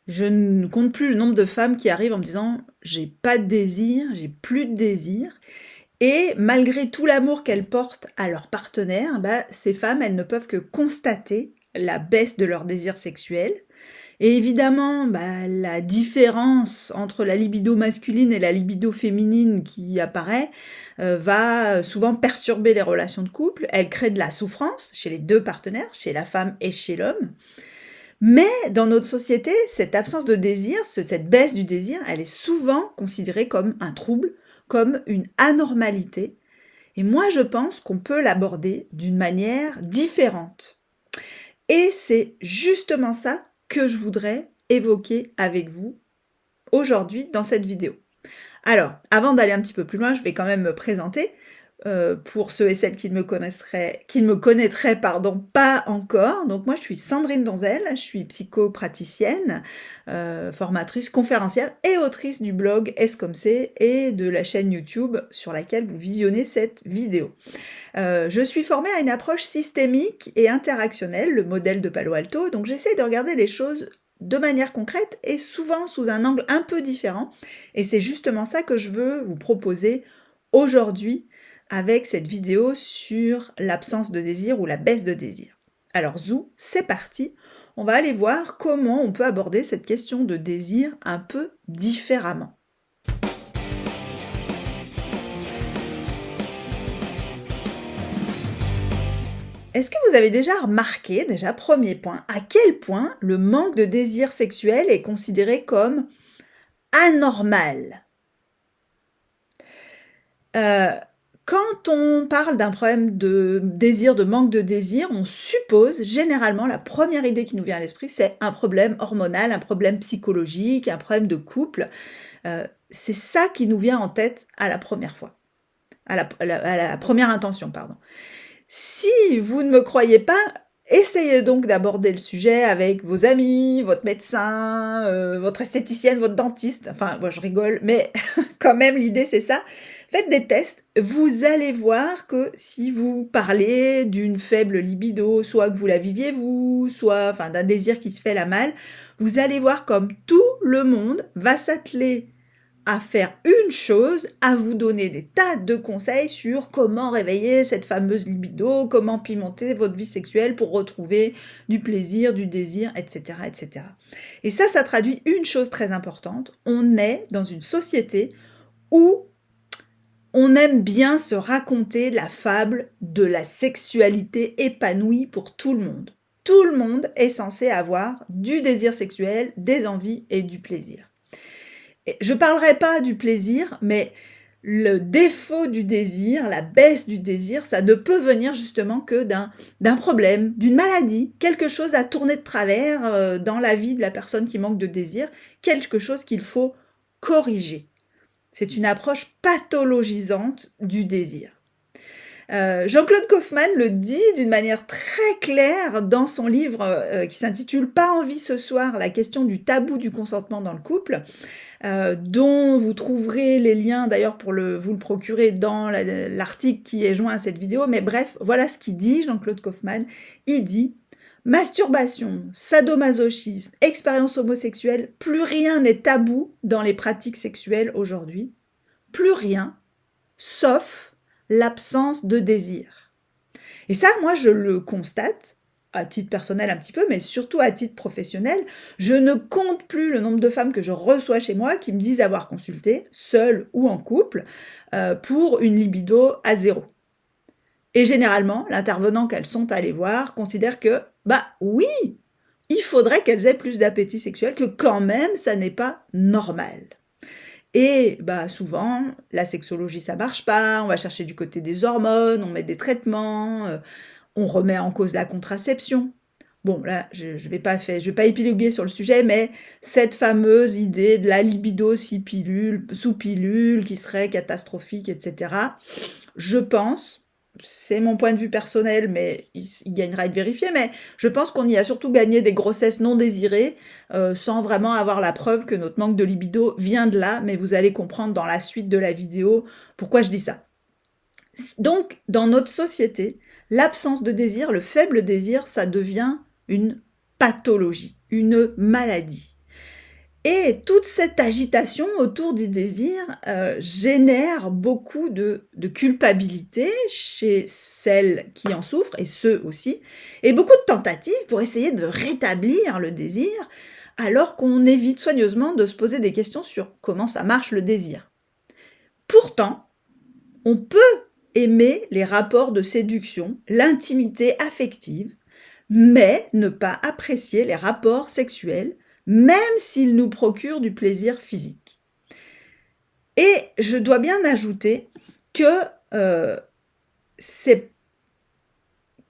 Je ne compte plus le nombre de femmes qui arrivent en me disant: «J'ai pas de désir, j'ai plus de désir» et malgré tout l'amour qu'elles portent à leur partenaire, bah, ces femmes, elles ne peuvent que constater la baisse de leur désir sexuel et évidemment, bah, la différence entre la libido masculine et la libido féminine qui apparaît, va souvent perturber les relations de couple. Elle crée de la souffrance chez les 2 partenaires, chez la femme et chez l'homme. Mais dans notre société, cette absence de désir, cette baisse du désir, elle est souvent considérée comme un trouble, comme une anormalité. Et moi, je pense qu'on peut l'aborder d'une manière différente. Et c'est justement ça que je voudrais évoquer avec vous aujourd'hui dans cette vidéo. Alors, avant d'aller un petit peu plus loin, je vais quand même me présenter, pour ceux et celles qui ne me connaîtraient, pardon, pas encore. Donc moi, je suis Sandrine Donzel, je suis psychopraticienne, formatrice, conférencière et autrice du blog Est-ce comme c'est et de la chaîne YouTube sur laquelle vous visionnez cette vidéo. Je suis formée à une approche systémique et interactionnelle, le modèle de Palo Alto, donc j'essaie de regarder les choses de manière concrète et souvent sous un angle un peu différent. Et c'est justement ça que je veux vous proposer aujourd'hui avec cette vidéo sur l'absence de désir ou la baisse de désir. Alors zou, c'est parti. On va aller voir comment on peut aborder cette question de désir un peu différemment. Est-ce que vous avez déjà remarqué, déjà premier point, à quel point le manque de désir sexuel est considéré comme anormal? Heu, Quand on parle d'un problème de désir, de manque de désir, on suppose généralement, la première idée qui nous vient à l'esprit, c'est un problème hormonal, un problème psychologique, un problème de couple. C'est ça qui nous vient en tête à la première fois, à la première intention, pardon. Si vous ne me croyez pas, essayez donc d'aborder le sujet avec vos amis, votre médecin, votre esthéticienne, votre dentiste. Enfin, moi je rigole, mais quand même l'idée c'est ça. Faites des tests, vous allez voir que si vous parlez d'une faible libido, soit que vous la viviez vous, soit enfin d'un désir qui se fait la malle, vous allez voir comme tout le monde va s'atteler à faire une chose, à vous donner des tas de conseils sur comment réveiller cette fameuse libido, comment pimenter votre vie sexuelle pour retrouver du plaisir, du désir, etc., etc. Et ça traduit une chose très importante. On est dans une société où on aime bien se raconter la fable de la sexualité épanouie pour tout le monde. Tout le monde est censé avoir du désir sexuel, des envies et du plaisir. Et je ne parlerai pas du plaisir, mais le défaut du désir, la baisse du désir, ça ne peut venir justement que d'un problème, d'une maladie, quelque chose à tourner de travers dans la vie de la personne qui manque de désir, quelque chose qu'il faut corriger. C'est une approche pathologisante du désir. Jean-Claude Kaufmann le dit d'une manière très claire dans son livre qui s'intitule « Pas envie ce soir, la question du tabou du consentement dans le couple », dont vous trouverez les liens d'ailleurs pour vous le procurer dans l'article qui est joint à cette vidéo. Mais bref, voilà ce qu'il dit, Jean-Claude Kaufmann. Il dit « Masturbation, sadomasochisme, expérience homosexuelle, plus rien n'est tabou dans les pratiques sexuelles aujourd'hui. Plus rien, sauf l'absence de désir. » Et ça, moi, je le constate, à titre personnel un petit peu, mais surtout à titre professionnel. Je ne compte plus le nombre de femmes que je reçois chez moi qui me disent avoir consulté, seule ou en couple, pour une libido à 0. Et généralement, l'intervenant qu'elles sont allées voir considère que, bah oui, il faudrait qu'elles aient plus d'appétit sexuel, que quand même, ça n'est pas normal. Et bah, souvent, la sexologie, ça marche pas, on va chercher du côté des hormones, on met des traitements, on remet en cause la contraception. Bon, là, je ne vais pas épiloguer sur le sujet, mais cette fameuse idée de la libido sous pilule qui serait catastrophique, etc. Je pense, c'est mon point de vue personnel, mais il gagnera à être vérifié, mais je pense qu'on y a surtout gagné des grossesses non désirées, sans vraiment avoir la preuve que notre manque de libido vient de là, mais vous allez comprendre dans la suite de la vidéo pourquoi je dis ça. Donc, dans notre société, l'absence de désir, le faible désir, ça devient une pathologie, une maladie. Et toute cette agitation autour du désir, génère beaucoup de culpabilité chez celles qui en souffrent et ceux aussi, et beaucoup de tentatives pour essayer de rétablir le désir, alors qu'on évite soigneusement de se poser des questions sur comment ça marche le désir. Pourtant, on peut aimer les rapports de séduction, l'intimité affective, mais ne pas apprécier les rapports sexuels, même s'ils nous procurent du plaisir physique. Et je dois bien ajouter que c'est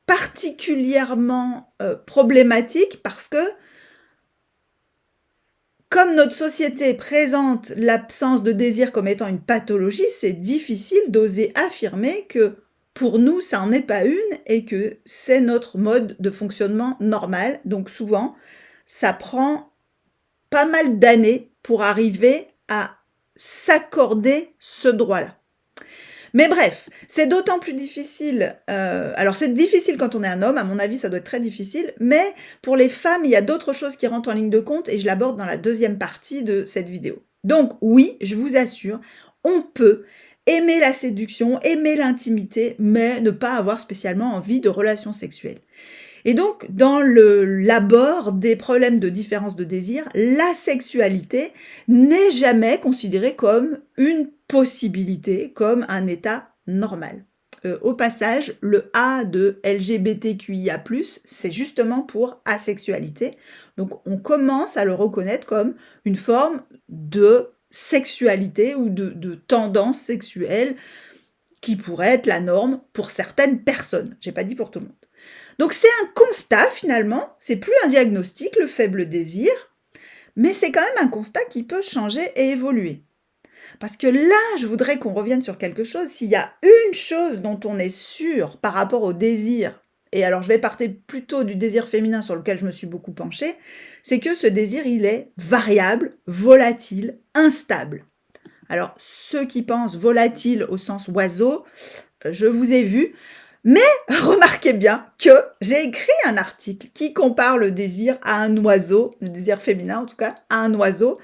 particulièrement problématique parce que comme notre société présente l'absence de désir comme étant une pathologie, c'est difficile d'oser affirmer que pour nous, ça n'en est pas une et que c'est notre mode de fonctionnement normal. Donc souvent, ça prend pas mal d'années pour arriver à s'accorder ce droit-là. Mais bref, c'est d'autant plus difficile, alors c'est difficile quand on est un homme, à mon avis ça doit être très difficile, mais pour les femmes, il y a d'autres choses qui rentrent en ligne de compte et je l'aborde dans la deuxième partie de cette vidéo. Donc oui, je vous assure, on peut aimer la séduction, aimer l'intimité, mais ne pas avoir spécialement envie de relations sexuelles. Et donc, dans l'abord des problèmes de différence de désir, la sexualité n'est jamais considérée comme une possibilité, comme un état normal. Au passage, le A de LGBTQIA+, c'est justement pour asexualité. Donc, on commence à le reconnaître comme une forme de sexualité ou de tendance sexuelle qui pourrait être la norme pour certaines personnes. J'ai pas dit pour tout le monde. Donc c'est un constat finalement, c'est plus un diagnostic, le faible désir, mais c'est quand même un constat qui peut changer et évoluer. Parce que là, je voudrais qu'on revienne sur quelque chose. S'il y a une chose dont on est sûr par rapport au désir, et alors je vais partir plutôt du désir féminin sur lequel je me suis beaucoup penchée, c'est que ce désir, il est variable, volatile, instable. Alors, ceux qui pensent volatile au sens oiseau, je vous ai vu, mais remarquez bien que j'ai écrit un article qui compare le désir à un oiseau, le désir féminin en tout cas, à un oiseau.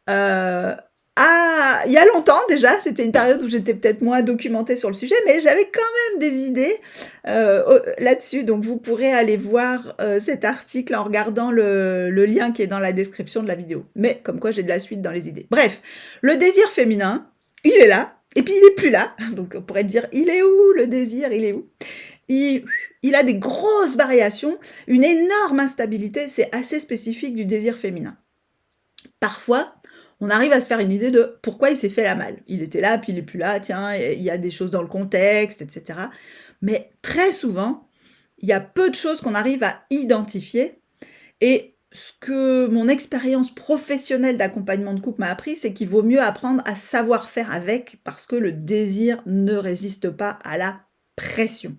Il y a longtemps déjà, c'était une période où j'étais peut-être moins documentée sur le sujet, mais j'avais quand même des idées là-dessus. Donc vous pourrez aller voir cet article en regardant le lien qui est dans la description de la vidéo. Mais comme quoi j'ai de la suite dans les idées. Bref, le désir féminin, il est là. Et puis il est plus là, donc on pourrait dire, il est où le désir, il est où? Il a des grosses variations, une énorme instabilité, c'est assez spécifique du désir féminin. Parfois, on arrive à se faire une idée de pourquoi il s'est fait la malle. Il était là, puis il est plus là, tiens, il y a des choses dans le contexte, etc. Mais très souvent, il y a peu de choses qu'on arrive à identifier, et ce que mon expérience professionnelle d'accompagnement de couple m'a appris, c'est qu'il vaut mieux apprendre à savoir faire avec parce que le désir ne résiste pas à la pression.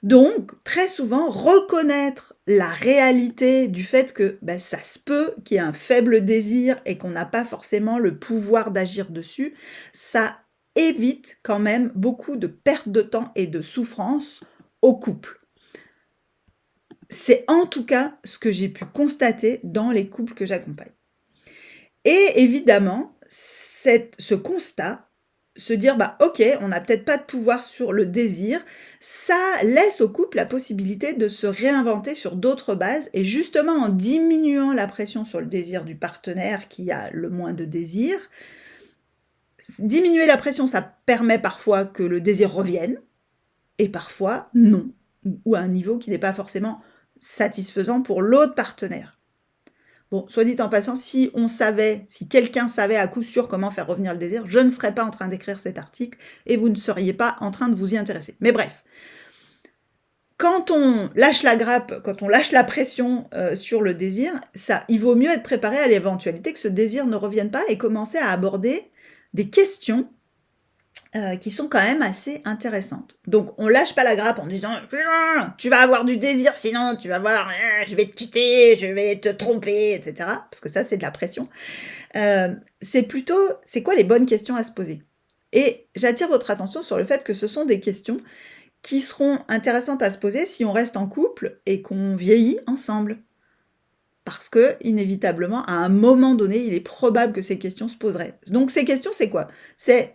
Donc, très souvent, reconnaître la réalité du fait que ça se peut qu'il y ait un faible désir et qu'on n'a pas forcément le pouvoir d'agir dessus, ça évite quand même beaucoup de perte de temps et de souffrance au couple. C'est en tout cas ce que j'ai pu constater dans les couples que j'accompagne. Et évidemment, ce constat, se dire ok, on n'a peut-être pas de pouvoir sur le désir, ça laisse au couple la possibilité de se réinventer sur d'autres bases, et justement en diminuant la pression sur le désir du partenaire qui a le moins de désir, diminuer la pression, ça permet parfois que le désir revienne, et parfois non, ou à un niveau qui n'est pas forcément satisfaisant pour l'autre partenaire. Bon, soit dit en passant, si quelqu'un savait à coup sûr comment faire revenir le désir, je ne serais pas en train d'écrire cet article et vous ne seriez pas en train de vous y intéresser. Mais bref, quand on lâche la grappe, quand on lâche la pression sur le désir, il vaut mieux être préparé à l'éventualité que ce désir ne revienne pas et commencer à aborder des questions qui sont quand même assez intéressantes. Donc, on lâche pas la grappe en disant « Tu vas avoir du désir, sinon tu vas voir, je vais te quitter, je vais te tromper, etc. » Parce que ça, c'est de la pression. C'est plutôt, c'est quoi les bonnes questions à se poser? Et j'attire votre attention sur le fait que ce sont des questions qui seront intéressantes à se poser si on reste en couple et qu'on vieillit ensemble. parce que, inévitablement, à un moment donné, il est probable que ces questions se poseraient. Donc ces questions, c'est quoi? C'est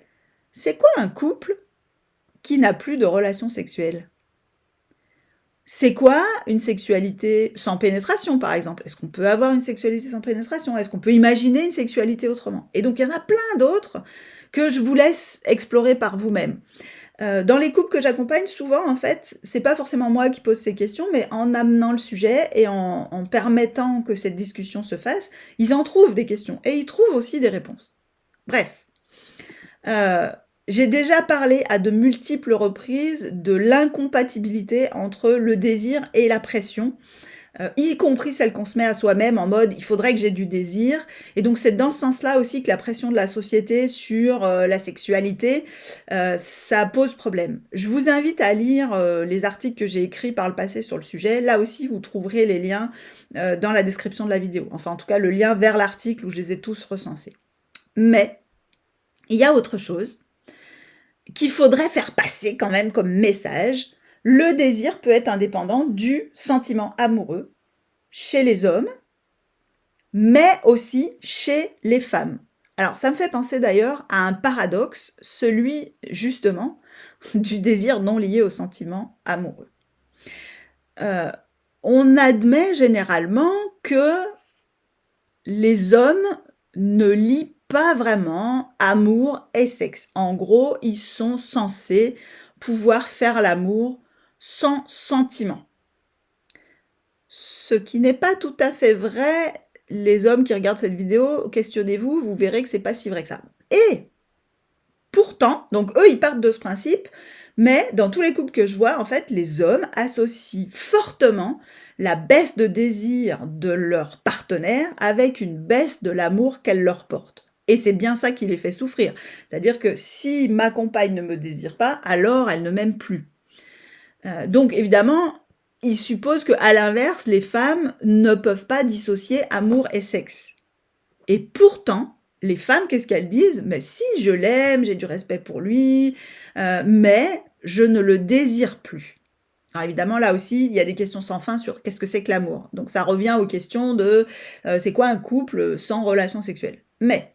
quoi un couple qui n'a plus de relations sexuelles? C'est quoi une sexualité sans pénétration, par exemple? Est-ce qu'on peut avoir une sexualité sans pénétration? Est-ce qu'on peut imaginer une sexualité autrement? Et donc il y en a plein d'autres que je vous laisse explorer par vous-même. Dans les couples que j'accompagne, souvent, en fait, c'est pas forcément moi qui pose ces questions, mais en amenant le sujet et en permettant que cette discussion se fasse, ils en trouvent des questions et ils trouvent aussi des réponses. Bref, j'ai déjà parlé à de multiples reprises de l'incompatibilité entre le désir et la pression, y compris celle qu'on se met à soi-même en mode: «Il faudrait que j'ai du désir», et donc c'est dans ce sens-là aussi que la pression de la société sur, la sexualité, ça pose problème. Je vous invite à lire, les articles que j'ai écrits par le passé sur le sujet. Là aussi, vous trouverez les liens, dans la description de la vidéo. Enfin, en tout cas, le lien vers l'article où je les ai tous recensés. Mais il y a autre chose qu'il faudrait faire passer quand même comme message. Le désir peut être indépendant du sentiment amoureux chez les hommes, mais aussi chez les femmes. Alors ça me fait penser d'ailleurs à un paradoxe, celui justement du désir non lié au sentiment amoureux. On admet généralement que les hommes ne lient pas vraiment amour et sexe. En gros, ils sont censés pouvoir faire l'amour sans sentiment. Ce qui n'est pas tout à fait vrai. Les hommes qui regardent cette vidéo, questionnez-vous, vous verrez que c'est pas si vrai que ça. Et pourtant, donc eux, ils partent de ce principe, mais dans tous les couples que je vois, en fait, les hommes associent fortement la baisse de désir de leur partenaire avec une baisse de l'amour qu'elle leur porte. Et c'est bien ça qui les fait souffrir. C'est-à-dire que si ma compagne ne me désire pas, alors elle ne m'aime plus. Donc évidemment, ils supposent qu'à l'inverse, les femmes ne peuvent pas dissocier amour et sexe. Et pourtant, les femmes, qu'est-ce qu'elles disent? Mais si, je l'aime, j'ai du respect pour lui, mais je ne le désire plus. Alors évidemment, là aussi, il y a des questions sans fin sur qu'est-ce que c'est que l'amour. Donc ça revient aux questions de c'est quoi un couple sans relation sexuelle. Mais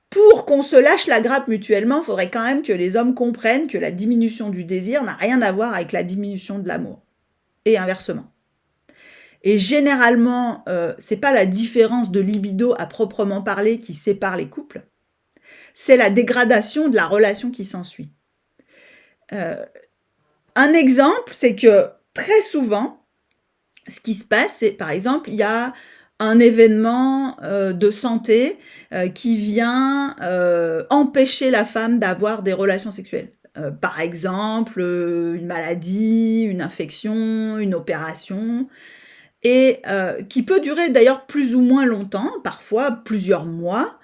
pour qu'on se lâche la grappe mutuellement, il faudrait quand même que les hommes comprennent que la diminution du désir n'a rien à voir avec la diminution de l'amour. Et inversement. Et généralement, c'est pas la différence de libido à proprement parler qui sépare les couples, c'est la dégradation de la relation qui s'ensuit. Un exemple, c'est que très souvent, ce qui se passe, c'est par exemple, il y a un événement de santé qui vient empêcher la femme d'avoir des relations sexuelles. Par exemple, une maladie, une infection, une opération, et qui peut durer d'ailleurs plus ou moins longtemps, parfois plusieurs mois.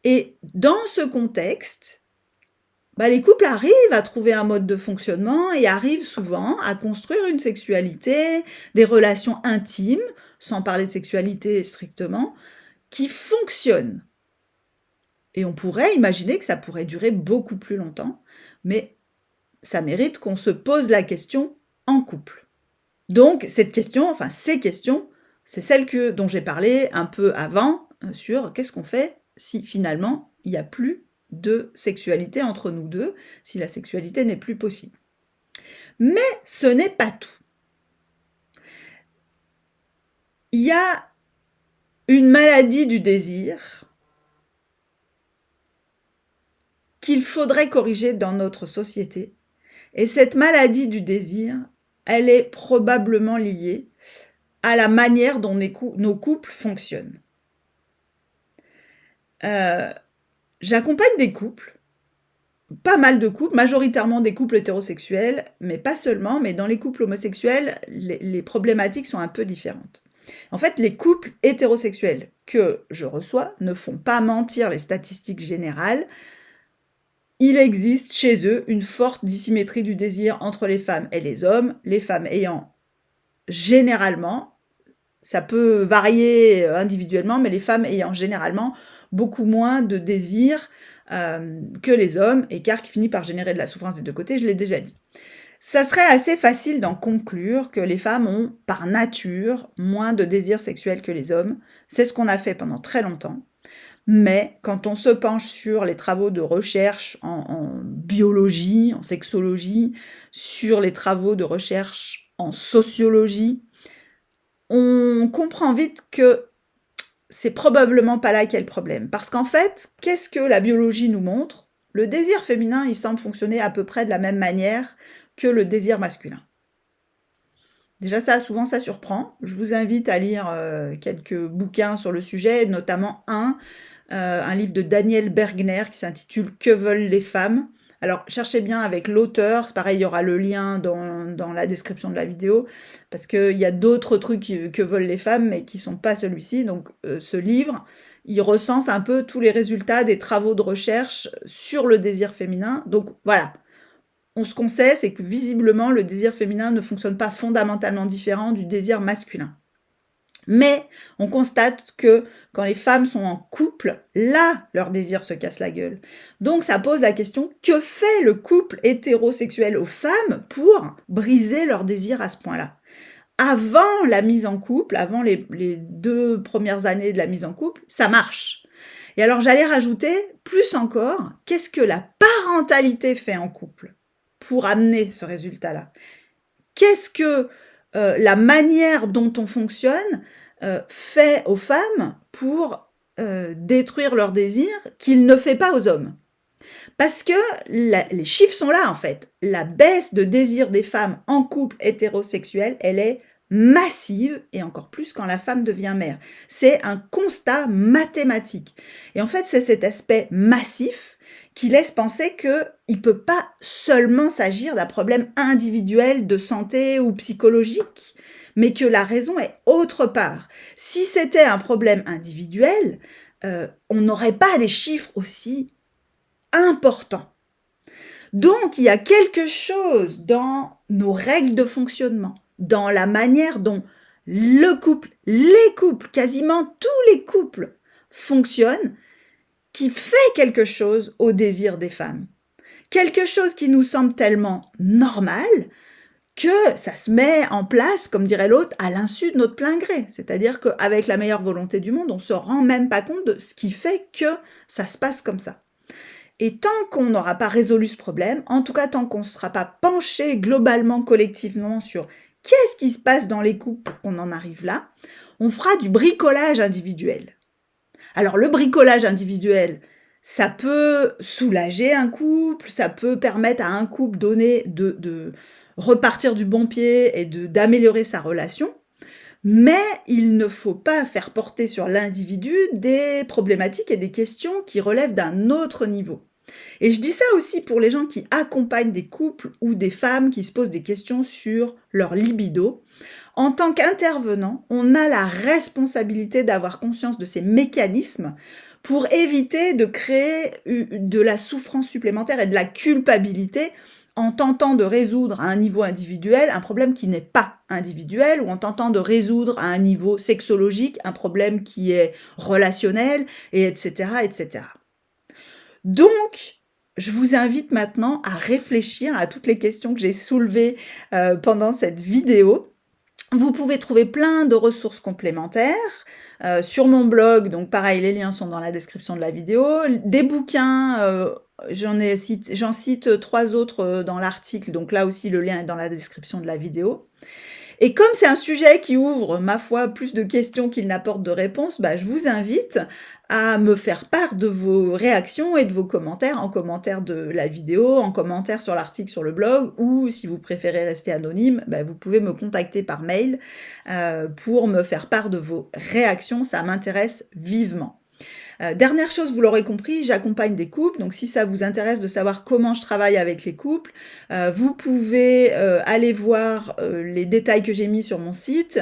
Et dans ce contexte, les couples arrivent à trouver un mode de fonctionnement et arrivent souvent à construire une sexualité, des relations intimes, sans parler de sexualité strictement, qui fonctionnent. Et on pourrait imaginer que ça pourrait durer beaucoup plus longtemps, mais ça mérite qu'on se pose la question en couple. Donc cette question, enfin ces questions, c'est celle dont j'ai parlé un peu avant, sur qu'est-ce qu'on fait si finalement il n'y a plus de sexualité entre nous deux, si la sexualité n'est plus possible. Mais ce n'est pas tout. Il y a une maladie du désir qu'il faudrait corriger dans notre société. Et cette maladie du désir, elle est probablement liée à la manière dont nos couples fonctionnent. J'accompagne des couples, pas mal de couples, majoritairement des couples hétérosexuels, mais pas seulement, mais dans les couples homosexuels, les problématiques sont un peu différentes. En fait, les couples hétérosexuels que je reçois ne font pas mentir les statistiques générales. Il existe chez eux une forte dissymétrie du désir entre les femmes et les femmes ayant généralement, ça peut varier individuellement, mais les femmes ayant généralement beaucoup moins de désir que les hommes, écart qui finit par générer de la souffrance des deux côtés, je l'ai déjà dit. Ça serait assez facile d'en conclure que les femmes ont, par nature, moins de désir sexuel que les hommes. C'est ce qu'on a fait pendant très longtemps. Mais quand on se penche sur les travaux de recherche en biologie, en sexologie, sur les travaux de recherche en sociologie, on comprend vite que c'est probablement pas là qu'est le problème. Parce qu'en fait, qu'est-ce que la biologie nous montre? Le désir féminin, il semble fonctionner à peu près de la même manière que le désir masculin. Déjà ça, souvent ça surprend. Je vous invite à lire, quelques bouquins sur le sujet, notamment un livre de Daniel Bergner qui s'intitule «Que veulent les femmes?». Alors cherchez bien avec l'auteur, c'est pareil, il y aura le lien dans la description de la vidéo, parce qu'il y a d'autres trucs que veulent les femmes, mais qui sont pas celui-ci. Donc ce livre, il recense un peu tous les résultats des travaux de recherche sur le désir féminin. Donc voilà, ce qu'on sait, c'est que visiblement, le désir féminin ne fonctionne pas fondamentalement différent du désir masculin. Mais on constate que quand les femmes sont en couple, là, leur désir se casse la gueule. Donc ça pose la question, que fait le couple hétérosexuel aux femmes pour briser leur désir à ce point-là? Avant la mise en couple, avant les 2 premières années de la mise en couple, ça marche. Et alors j'allais rajouter, plus encore, qu'est-ce que la parentalité fait en couple pour amener ce résultat-là? Qu'est-ce que la manière dont on fonctionne fait aux femmes pour détruire leur désir qu'il ne fait pas aux hommes? Parce que les chiffres sont là en fait. La baisse de désir des femmes en couple hétérosexuel, elle est massive, et encore plus quand la femme devient mère. C'est un constat mathématique. Et en fait, c'est cet aspect massif qui laisse penser qu'il ne peut pas seulement s'agir d'un problème individuel de santé ou psychologique, mais que la raison est autre part. Si c'était un problème individuel, on n'aurait pas des chiffres aussi importants. Donc, il y a quelque chose dans nos règles de fonctionnement, dans la manière dont le couple, les couples, quasiment tous les couples fonctionnent, qui fait quelque chose au désir des femmes. Quelque chose qui nous semble tellement normal que ça se met en place, comme dirait l'autre, à l'insu de notre plein gré. C'est-à-dire qu'avec la meilleure volonté du monde, on ne se rend même pas compte de ce qui fait que ça se passe comme ça. Et tant qu'on n'aura pas résolu ce problème, en tout cas tant qu'on ne sera pas penché globalement, collectivement sur qu'est-ce qui se passe dans les couples pour qu'on en arrive là, on fera du bricolage individuel. Alors le bricolage individuel, ça peut soulager un couple, ça peut permettre à un couple donné de repartir du bon pied et d'améliorer sa relation, mais il ne faut pas faire porter sur l'individu des problématiques et des questions qui relèvent d'un autre niveau. Et je dis ça aussi pour les gens qui accompagnent des couples ou des femmes qui se posent des questions sur leur libido. En tant qu'intervenant, on a la responsabilité d'avoir conscience de ces mécanismes pour éviter de créer de la souffrance supplémentaire et de la culpabilité en tentant de résoudre à un niveau individuel un problème qui n'est pas individuel, ou en tentant de résoudre à un niveau sexologique un problème qui est relationnel, et etc., etc. Donc, je vous invite maintenant à réfléchir à toutes les questions que j'ai soulevées pendant cette vidéo. Vous pouvez trouver plein de ressources complémentaires sur mon blog, donc pareil, les liens sont dans la description de la vidéo. Des bouquins, j'en cite 3 autres dans l'article, donc là aussi le lien est dans la description de la vidéo. Et comme c'est un sujet qui ouvre, ma foi, plus de questions qu'il n'apporte de réponses, je vous invite à me faire part de vos réactions et de vos commentaires en commentaire de la vidéo, en commentaire sur l'article sur le blog, ou si vous préférez rester anonyme, vous pouvez me contacter par mail pour me faire part de vos réactions, ça m'intéresse vivement. Dernière chose, vous l'aurez compris, j'accompagne des couples, donc si ça vous intéresse de savoir comment je travaille avec les couples, vous pouvez aller voir les détails que j'ai mis sur mon site.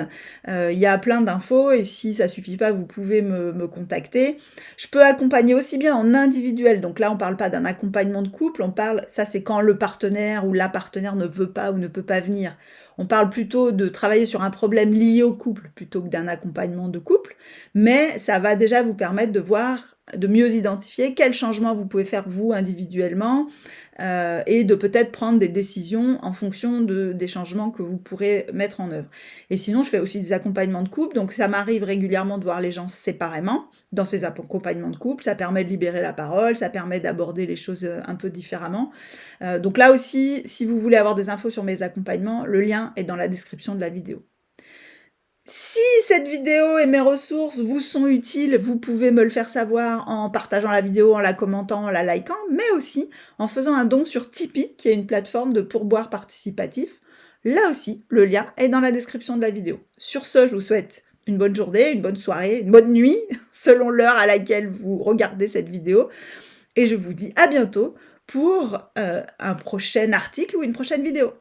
Il y a plein d'infos et si ça suffit pas, vous pouvez me contacter. Je peux accompagner aussi bien en individuel, donc là on parle pas d'un accompagnement de couple, ça c'est quand le partenaire ou la partenaire ne veut pas ou ne peut pas venir. On parle plutôt de travailler sur un problème lié au couple plutôt que d'un accompagnement de couple, mais ça va déjà vous permettre de voir de mieux identifier quels changements vous pouvez faire vous individuellement, et de peut-être prendre des décisions en fonction des changements que vous pourrez mettre en œuvre. Et sinon, je fais aussi des accompagnements de couple, donc ça m'arrive régulièrement de voir les gens séparément dans ces accompagnements de couple. Ça permet de libérer la parole, ça permet d'aborder les choses, un peu différemment. Donc là aussi, si vous voulez avoir des infos sur mes accompagnements, le lien est dans la description de la vidéo. Si cette vidéo et mes ressources vous sont utiles, vous pouvez me le faire savoir en partageant la vidéo, en la commentant, en la likant, mais aussi en faisant un don sur Tipeee, qui est une plateforme de pourboire participatif. Là aussi, le lien est dans la description de la vidéo. Sur ce, je vous souhaite une bonne journée, une bonne soirée, une bonne nuit, selon l'heure à laquelle vous regardez cette vidéo. Et je vous dis à bientôt pour un prochain article ou une prochaine vidéo.